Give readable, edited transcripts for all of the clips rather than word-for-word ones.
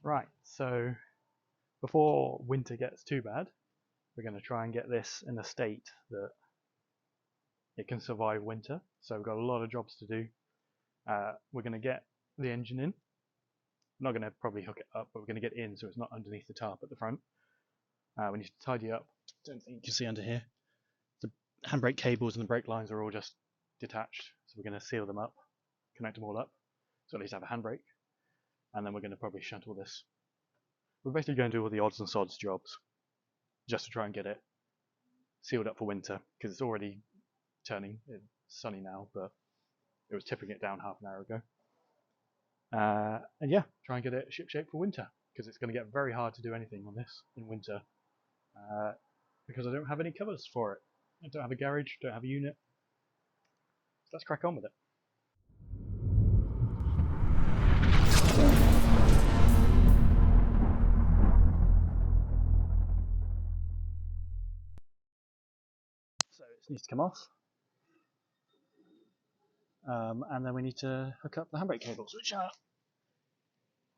Right, so before winter gets too bad, we're going to try and get this in a state that it can survive winter. So we've got a lot of jobs to do. We're going to get the engine in. We're not going to probably hook it up, but we're going to get in so it's not underneath the tarp at the front. We need to tidy up. Don't think you can see under here. The handbrake cables and the brake lines are all just detached, so we're going to seal them up, connect them all up, so at least have a handbrake. And then we're going to probably shunt all this. We're basically going to do all the odds and sods jobs just to try and get it sealed up for winter, because it's already turning. It's sunny now, but it was tipping it down half an hour ago. And yeah, try and get it shipshape for winter, because it's going to get very hard to do anything on this in winter, because I don't have any covers for it. I don't have a garage, don't have a unit. So let's crack on with it. So it needs to come off. And then we need to hook up the handbrake cables, which are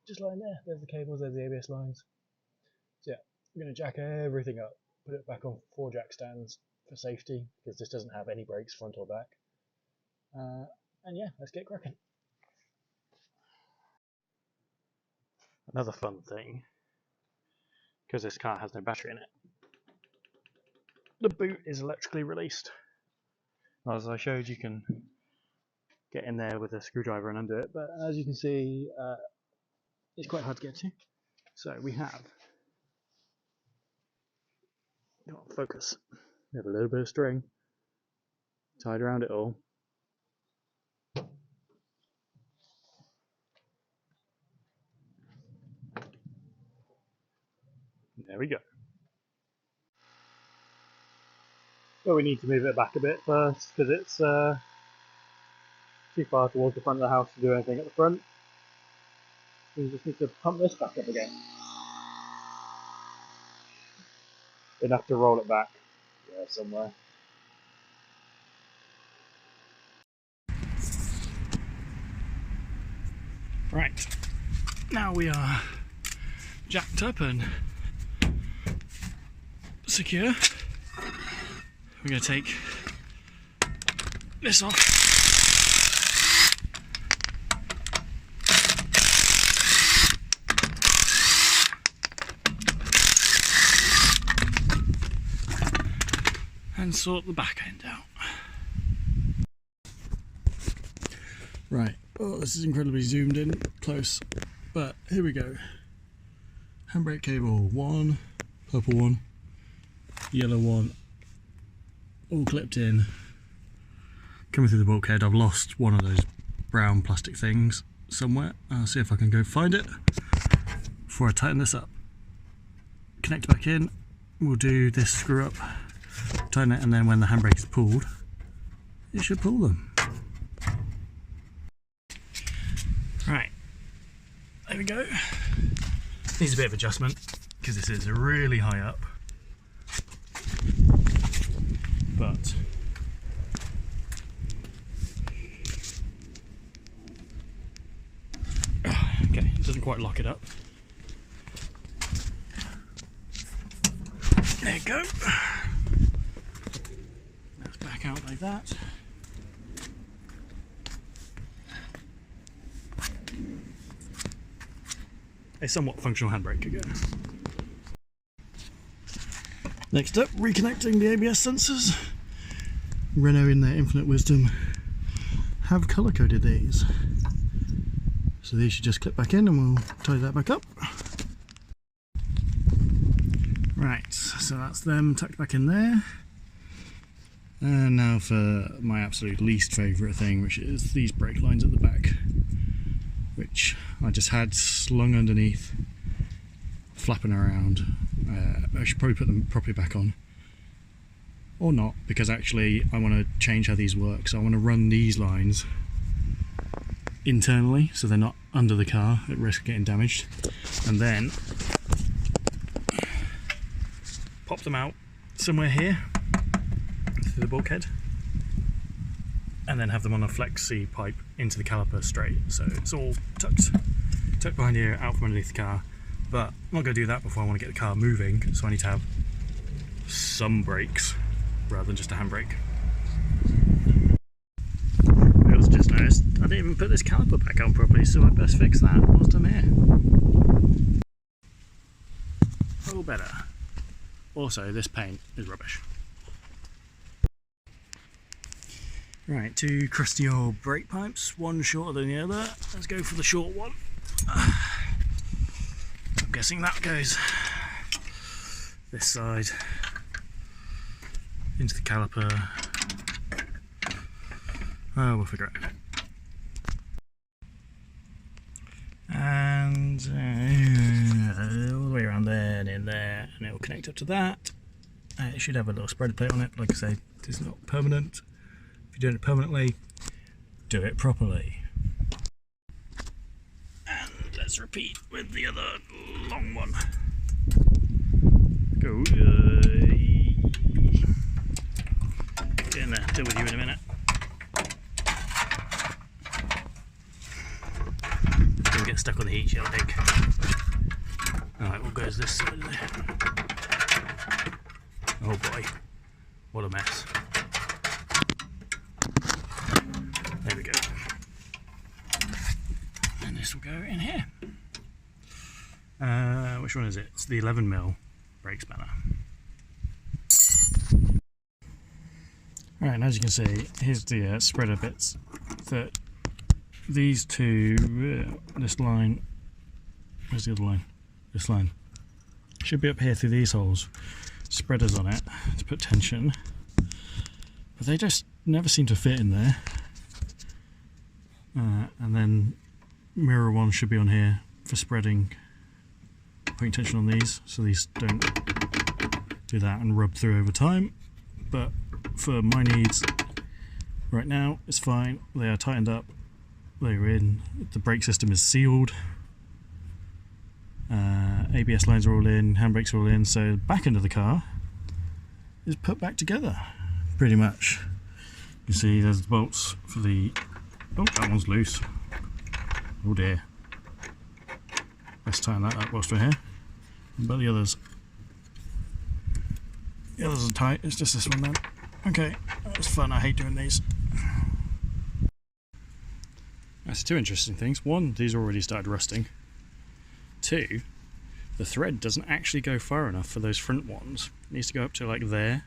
just lying there. There's the cables, there's the ABS lines. So yeah, I'm going to jack everything up, put it back on 4 jack stands for safety, because this doesn't have any brakes front or back. And yeah, let's get cracking. Another fun thing, because this car has no battery in it, the boot is electrically released. As I showed, you can get in there with a screwdriver and undo it, but as you can see, it's quite hard to get to. So we have, focus, we have a little bit of string tied around it all. There we go. But we need to move it back a bit first, because it's too far towards the front of the house to do anything at the front. We just need to pump this back up again. Enough to roll it back somewhere. Right, now we are jacked up and secure. We're going to take this off. And sort the back end out. Right, oh, this is incredibly zoomed in close, but here we go. Handbrake cable 1, purple one, yellow one, all clipped in, coming through the bulkhead. I've lost one of those brown plastic things somewhere. I'll see if I can go find it before I tighten this up. Connect back in, we'll do this screw up, tighten it, and then when the handbrake is pulled, it should pull them. Right, there we go. Needs a bit of adjustment because this is really high up, but okay, it doesn't quite lock it up. There you go. That's back out like that. A somewhat functional handbrake again. Next up, reconnecting the ABS sensors. Renault, in their infinite wisdom, have colour coded these. So these should just clip back in and we'll tie that back up. Right, so that's them tucked back in there. And now for my absolute least favourite thing, which is these brake lines at the back, which I just had slung underneath, flapping around. I should probably put them properly back on. Or not, because actually I want to change how these work. So I want to run these lines internally so they're not under the car at risk of getting damaged. And then pop them out somewhere here through the bulkhead. And then have them on a flexi pipe into the caliper straight. So it's all tucked behind here, out from underneath the car. But I'm not going to do that before I want to get the car moving, so I need to have some brakes rather than just a handbrake. I also just noticed I didn't even put this caliper back on properly, so I best fix that whilst I'm here. Oh, better. Also, this paint is rubbish. Right, two crusty old brake pipes, one shorter than the other. Let's go for the short one. I'm guessing that goes this side into the caliper. Oh, we'll figure it out. And all the way around there and in there, and it will connect up to that. It should have a little spreader plate on it, but like I say, it's not permanent. If you're doing it permanently, do it properly. And let's repeat with the other long one. Go. Get in there, deal with you in a minute. Don't get stuck on the heat shield, I think. Alright, what goes this side there? Oh boy, what a mess. There we go. And this will go in here. Which one is it? It's the 11mm brake spanner. Right, and as you can see, here's the spreader bits. That these two, this line, where's the other line? This line should be up here through these holes. Spreaders on it to put tension, but they just never seem to fit in there. And then mirror one should be on here for spreading, putting tension on these, so these don't do that and rub through over time. But for my needs right now, it's fine. They are tightened up. They're in. The brake system is sealed. ABS lines are all in. Handbrakes are all in. So the back end of the car is put back together, pretty much. You see, there's the bolts for the. Oh, that one's loose. Oh dear. Let's tighten that up whilst we're here. But the others are tight. It's just this one then. Okay, that's fun. I hate doing these. That's two interesting things. One, these already started rusting. Two, the thread doesn't actually go far enough for those front ones. It needs to go up to like there.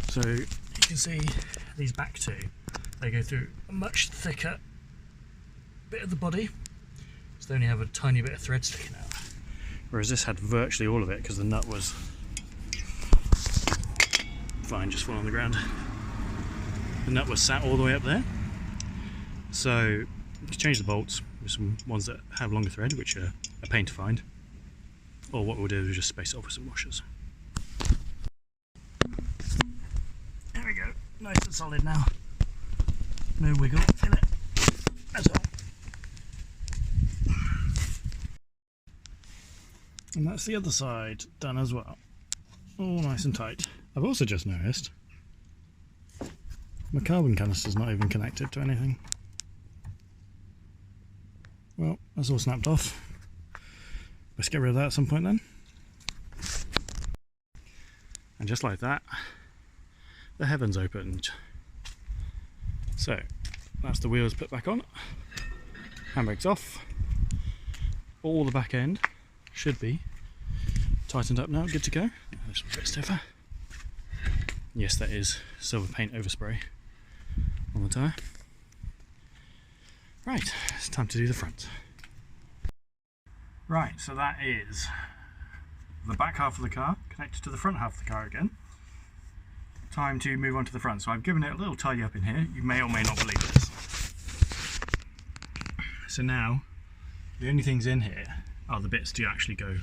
So you can see these back two, they go through a much thicker bit of the body, so they only have a tiny bit of thread sticking out. Whereas this had virtually all of it because the nut was fine, just fall on the ground. The nut was sat all the way up there. So you can change the bolts with some ones that have longer thread, which are a pain to find. Or what we'll do is just space it off with some washers. There we go, nice and solid now. No wiggle in it at all. And that's the other side done as well. All nice and tight. I've also just noticed my carbon canister's not even connected to anything. Well, that's all snapped off. Let's get rid of that at some point then. And just like that, the heavens opened. So, that's the wheels put back on. Handbrake's off. All the back end should be tightened up now, good to go. This one's a bit stiffer. Yes, that is silver paint overspray on the tyre. Right, it's time to do the front. Right, so that is the back half of the car connected to the front half of the car again. Time to move on to the front. So I've given it a little tidy up in here. You may or may not believe this. So now, the only things in here are the bits to actually go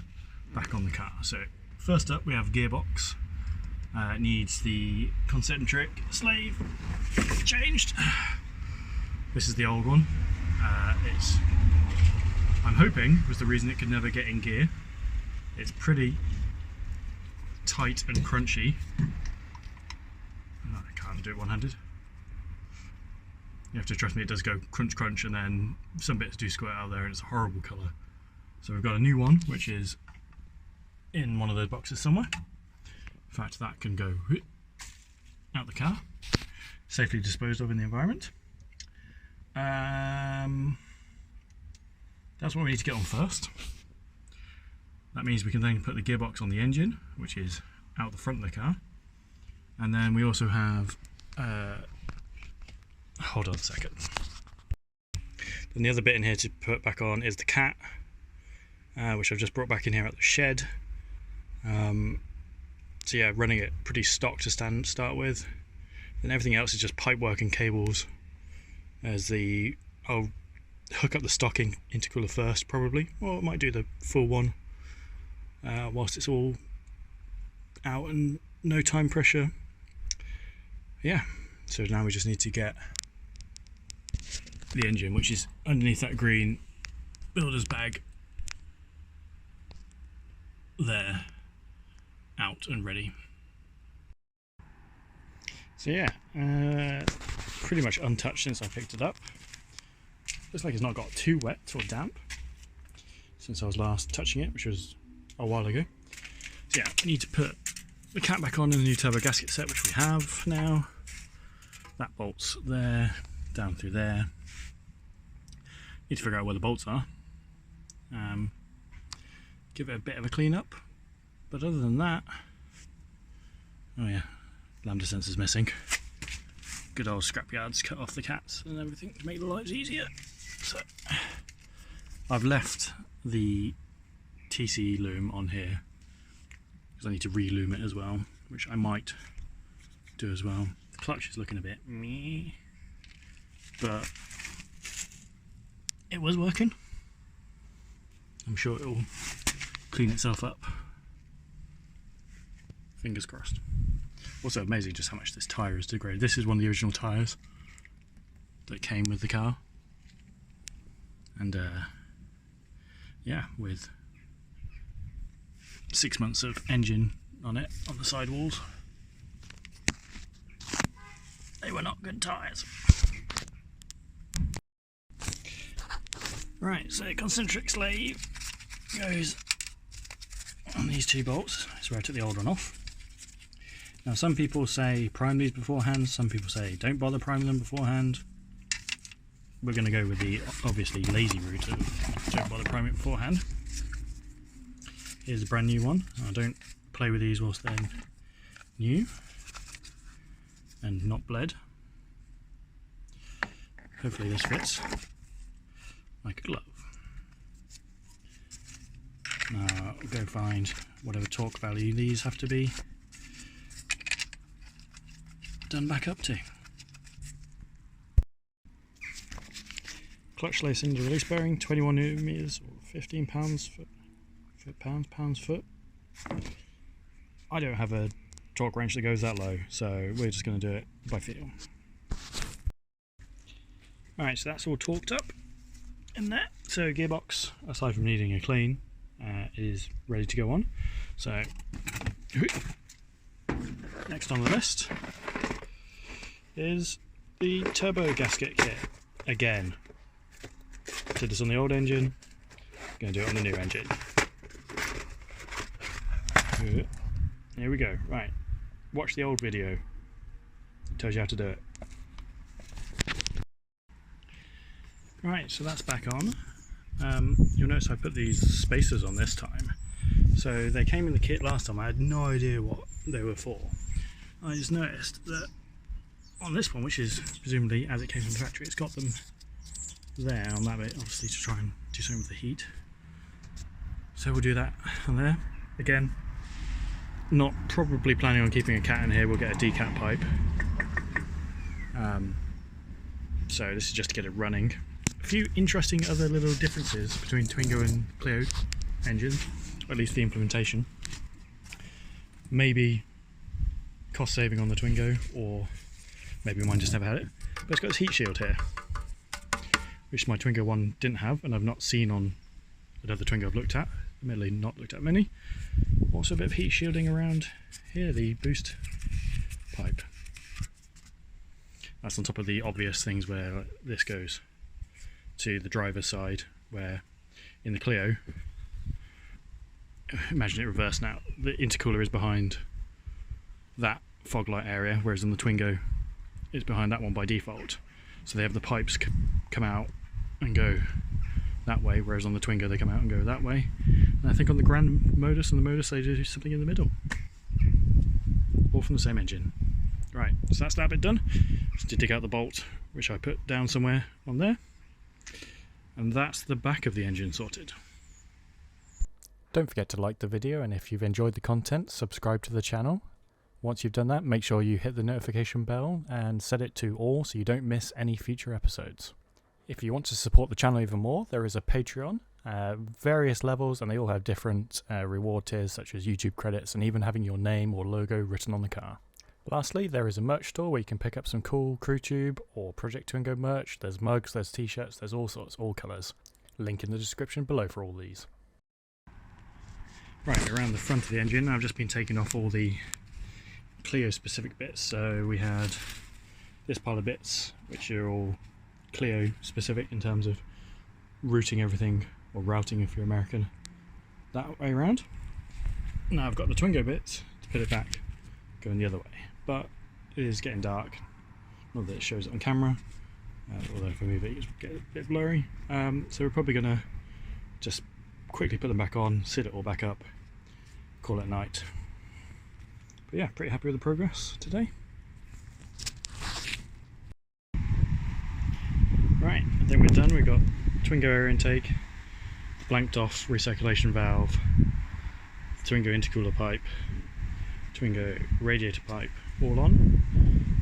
back on the car. So first up we have Gearbox. It needs the concentric slave changed. This is the old one. I'm hoping was the reason it could never get in gear. It's pretty tight and crunchy. I can't do it one-handed. You have to trust me, it does go crunch crunch, and then some bits do squirt out there and it's a horrible colour. So we've got a new one which is in one of those boxes somewhere. In fact, that can go out the car, safely disposed of in the environment. That's what we need to get on first. That means we can then put the gearbox on the engine, which is out the front of the car. And then we also have, hold on a second. Then the other bit in here to put back on is the cat, which I've just brought back in here at the shed. So yeah, running it pretty stock to start with. Then everything else is just pipework and cables. I'll hook up the stock intercooler first probably, or I might do the full one whilst it's all out and no time pressure. Yeah, so now we just need to get the engine, which is underneath that green builder's bag there, out and ready. So yeah, pretty much untouched since I picked it up. Looks like it's not got too wet or damp since I was last touching it, which was a while ago. So yeah, I need to put the cap back on in the new turbo gasket set, which we have now. That bolt's there, down through there. Need to figure out where the bolts are. Give it a bit of a clean up, but other than that, oh yeah, lambda sensor's missing. Good old scrapyards cut off the cats and everything to make the lives easier. So I've left the TCE loom on here because I need to re-loom it as well, which I might do as well. The clutch is looking a bit meh, but it was working. I'm sure it will clean itself up. Fingers crossed. Also amazing just how much this tyre is degraded. This is one of the original tyres that came with the car. And yeah, with 6 months of engine on it, on the sidewalls. They were not good tyres. Right, so concentric sleeve goes on these two bolts. That's where I took the old one off. Now some people say prime these beforehand, some people say don't bother priming them beforehand. We're going to go with the obviously lazy route of don't bother priming it beforehand. Here's a brand new one. I don't play with these whilst they're new and not bled. Hopefully this fits like a glove. Now I'll go find whatever torque value these have to be done back up to. Clutch lace cylinder release bearing, 21 newton meters or 15 pounds foot. I don't have a torque wrench that goes that low, so we're just going to do it by feel. Alright, so that's all torqued up in there. So gearbox, aside from needing a clean, is ready to go on. So next on the list is the turbo gasket kit again. Did this on the old engine, going to do it on the new engine. Here we go. Right, watch the old video, it tells you how to do it. Right, so that's back on. You'll notice I put these spacers on this time. So they came in the kit last time, I had no idea what they were for. I just noticed that on this one, which is presumably as it came from the factory, it's got them there on that bit, obviously to try and do something with the heat. So we'll do that on there. Again, not probably planning on keeping a cat in here, we'll get a decat pipe. So this is just to get it running. A few interesting other little differences between Twingo and Clio engines, or at least the implementation. Maybe cost saving on the Twingo, or maybe mine just never had it. But it's got this heat shield here, which my Twingo one didn't have, and I've not seen on another Twingo I've looked at, admittedly not looked at many. Also a bit of heat shielding around here, the boost pipe. That's on top of the obvious things where this goes to the driver's side, where in the Clio imagine it reversed now. The intercooler is behind that fog light area, whereas on the Twingo it's behind that one by default. So they have the pipes come out and go that way, whereas on the Twingo they come out and go that way. And I think on the Grand Modus and the Modus they do something in the middle. All from the same engine. Right, so that's that bit done. Just to dig out the bolt, which I put down somewhere on there. And that's the back of the engine sorted. Don't forget to like the video, and if you've enjoyed the content, subscribe to the channel. Once you've done that, make sure you hit the notification bell and set it to all so you don't miss any future episodes. If you want to support the channel even more, there is a Patreon, various levels, and they all have different reward tiers such as YouTube credits and even having your name or logo written on the car. Lastly, there is a merch store where you can pick up some cool CrewTube or Project Twingo merch. There's mugs, there's t-shirts, there's all sorts, all colours. Link in the description below for all these. Right, around the front of the engine, I've just been taking off all the Clio specific bits. So we had this pile of bits which are all Clio specific in terms of routing everything, or routing if you're American, that way around. Now I've got the Twingo bits to put it back going the other way, but it is getting dark. Not that it shows it on camera, although if I move it, it's get a bit blurry. So we're probably going to just quickly put them back on, sit it all back up, call it night. But yeah, pretty happy with the progress today. Right, I think we're done. We've got Twingo air intake, blanked off recirculation valve, Twingo intercooler pipe, Twingo radiator pipe all on.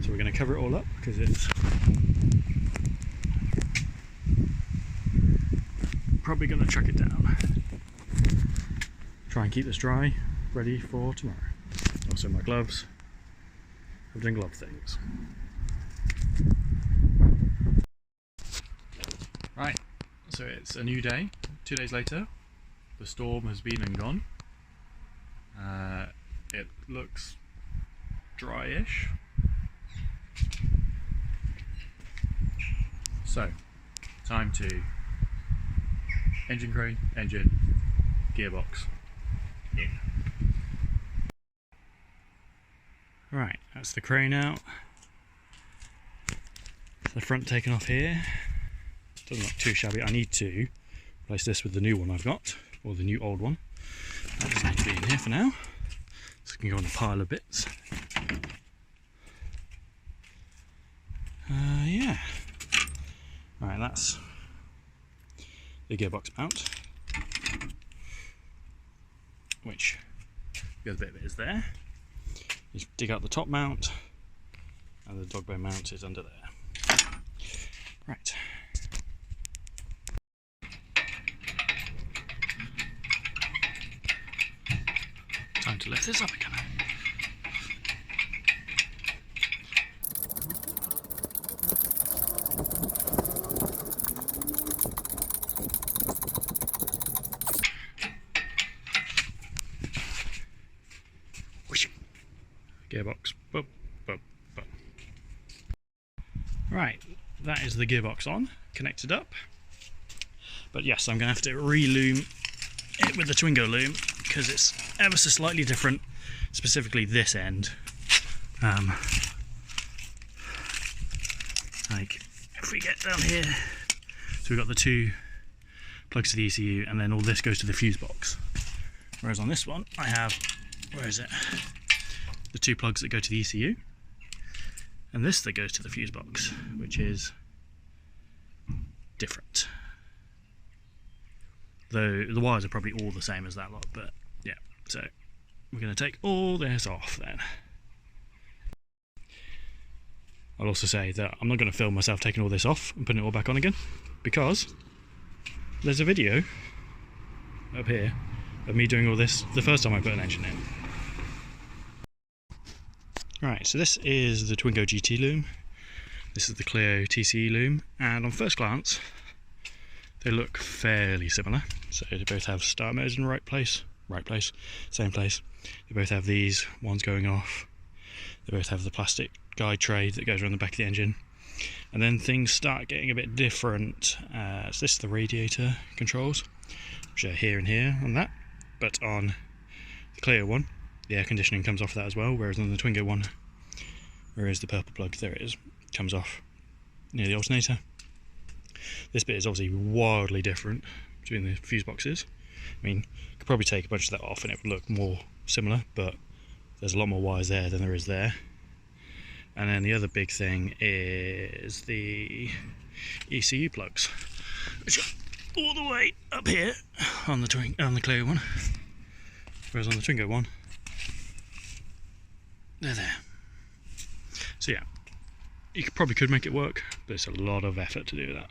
So we're going to cover it all up because it's probably going to chuck it down. Try and keep this dry, ready for tomorrow. Also my gloves. I've done glove things. Right, so it's a new day, 2 days later. The storm has been and gone. It looks dry-ish. So, time to engine crane, engine, gearbox, in. Right, that's the crane out. The front taken off here. Doesn't look too shabby. I need to replace this with the new one I've got, or the new old one. That doesn't need to be in here for now. So it can go on a pile of bits. Yeah. Right, that's the gearbox mount, which the other bit of it is there. You dig out the top mount, and the dogbo mount is under there. Right. Time to lift this up again. Gearbox. Boop, boop, boop. Right, that is the gearbox on, connected up. But yes, I'm going to have to re-loom it with the Twingo loom because it's ever so slightly different, specifically this end. Like, if we get down here, so we've got the two plugs to the ECU, and then all this goes to the fuse box. Whereas on this one, I have, where is it? The two plugs that go to the ECU, and this that goes to the fuse box, which is different. Though the wires are probably all the same as that lot, but yeah. So we're going to take all this off then. I'll also say that I'm not going to film myself taking all this off and putting it all back on again, because there's a video up here of me doing all this the first time I put an engine in. Right, so this is the Twingo GT loom, this is the Clio TCE loom, and on first glance they look fairly similar. So they both have start modes in the right place, same place. They both have these ones going off, they both have the plastic guide tray that goes around the back of the engine, and then things start getting a bit different. So this is the radiator controls, which are here and here on that, but on the clear one the air conditioning comes off that as well, whereas on the Twingo one, whereas the purple plug, there it is, comes off near the alternator. This bit is obviously wildly different between the fuse boxes. I mean, you could probably take a bunch of that off and it would look more similar, but there's a lot more wires there than there is there. And then the other big thing is the ECU plugs, which are all the way up here on the clear one, whereas on the Twingo one, they're there. So yeah, you probably could make it work, but it's a lot of effort to do that.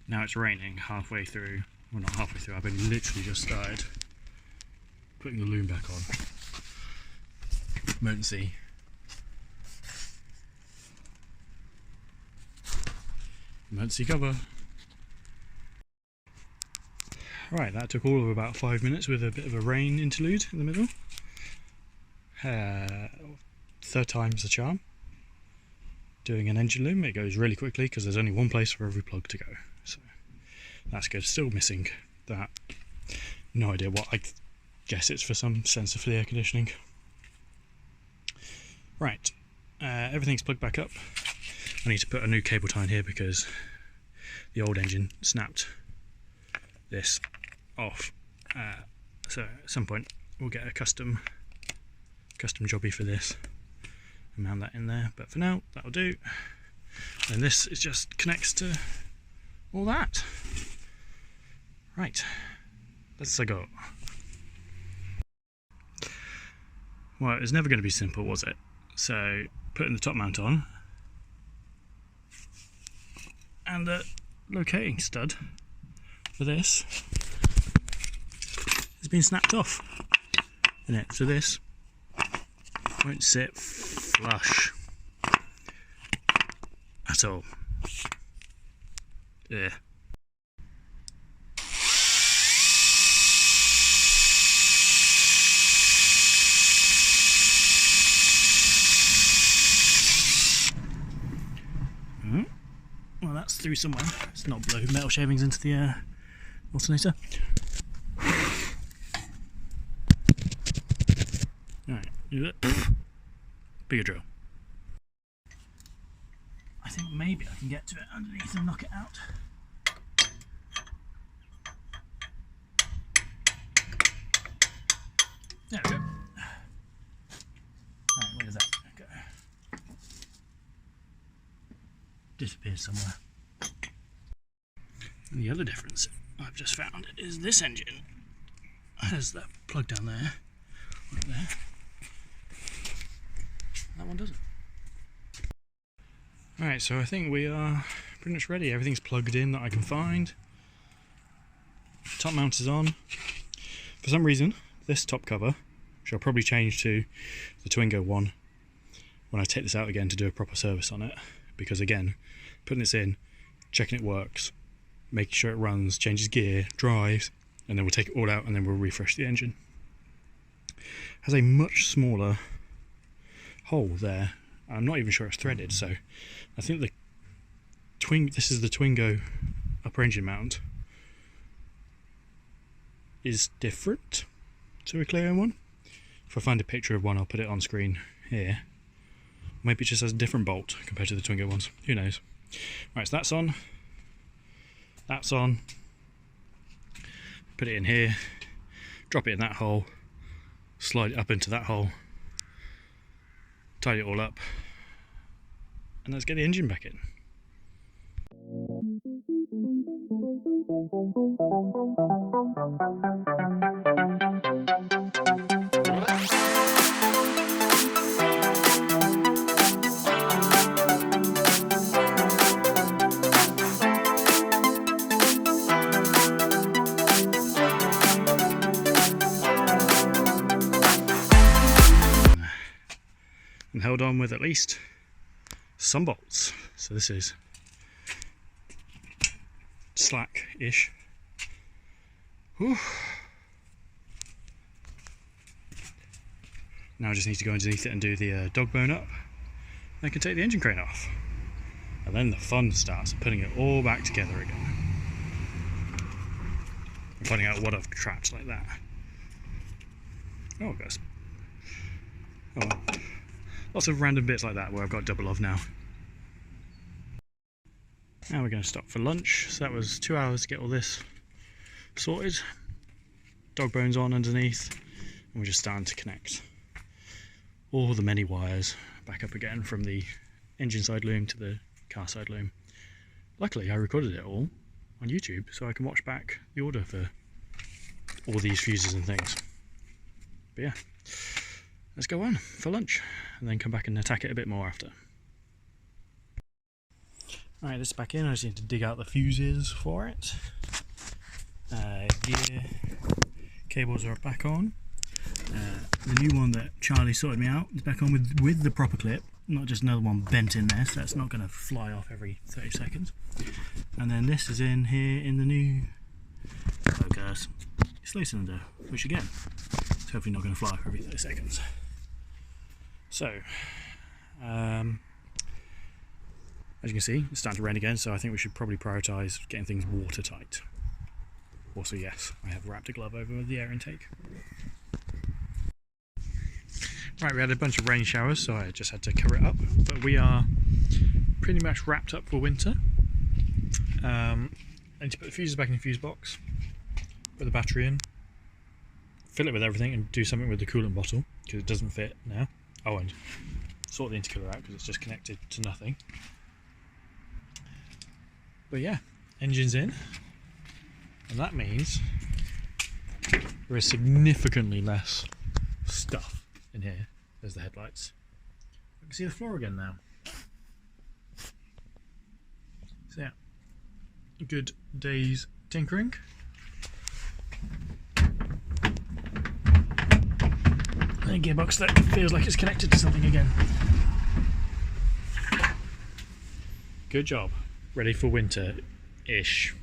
Now it's raining halfway through, well not halfway through, I've literally just started putting the loom back on. Emergency. Emergency cover. Right, that took all of about 5 minutes with a bit of a rain interlude in the middle. Third time's the charm. Doing an engine loom, it goes really quickly because there's only one place for every plug to go. So that's good. Still missing that. No idea what. I guess it's for some sensor for the air conditioning. Right, everything's plugged back up. I need to put a new cable tie in here because the old engine snapped this off. So at some point we'll get a custom jobby for this and mount that in there. But for now, that'll do. And this is just connects to all that. Right, let's go. Well, it was never going to be simple, was it? So putting the top mount on, and the locating stud for this has been snapped off, isn't it? So this won't sit flush at all. Yeah. Well, that's through somewhere. Let's not blow metal shavings into the alternator. Alright, do it. Bigger drill. I think maybe I can get to it underneath and knock it out. There we go. Alright, where does that go? Disappears somewhere. And the other difference I've just found is this engine has that plug down there, right there. That one doesn't. Alright, so I think we are pretty much ready. Everything's plugged in that I can find. Top mount is on. For some reason, this top cover, which I'll probably change to the Twingo one when I take this out again to do a proper service on it, because again, putting this in, checking it works, making sure it runs, changes gear, drives, and then we'll take it all out and then we'll refresh the engine. It has a much smaller hole there. I'm not even sure it's threaded, so I think this is the Twingo upper engine mount is different to a clear one. If I find a picture of one, I'll put it on screen here. Maybe it just has a different bolt compared to the Twingo ones. Who knows? Right, so that's on. That's on. Put it in here. Drop it in that hole. Slide it up into that hole. Tidy it all up. And let's get the engine back in. And held on with at least some bolts. So this is slack-ish. Now I just need to go underneath it and do the dog bone up. Then I can take the engine crane off. And then the fun starts, putting it all back together again. finding out what I've trapped like that. Oh, guys. Oh, well. Lots of random bits like that where I've got double of now. Now we're going to stop for lunch. So that was 2 hours to get all this sorted. Dog bones on underneath, and we're just starting to connect all the many wires back up again from the engine side loom to the car side loom. Luckily I recorded it all on YouTube so I can watch back the order for all these fuses and things. But yeah, let's go on for lunch and then come back and attack it a bit more after. Alright, this is back in. I just need to dig out the fuses for it. Gear cables are back on. The new one that Charlie sorted me out is back on with the proper clip, not just another one bent in there, so that's not going to fly off every 30 seconds. And then this is in here in the new focus slow cylinder, which again is hopefully not going to fly off every 30 seconds. So, as you can see, it's starting to rain again, so I think we should probably prioritise getting things watertight. Also, yes, I have wrapped a glove over the air intake. Right, we had a bunch of rain showers, so I just had to cover it up, but we are pretty much wrapped up for winter. I need to put the fuses back in the fuse box, put the battery in, fill it with everything and do something with the coolant bottle, because it doesn't fit now. Oh, and sort the intercooler out because it's just connected to nothing. But yeah, engine's in, and that means there is significantly less stuff in here. There's the headlights. I can see the floor again now. So yeah, a good day's tinkering. And a gearbox that feels like it's connected to something again. Good job. Ready for winter-ish.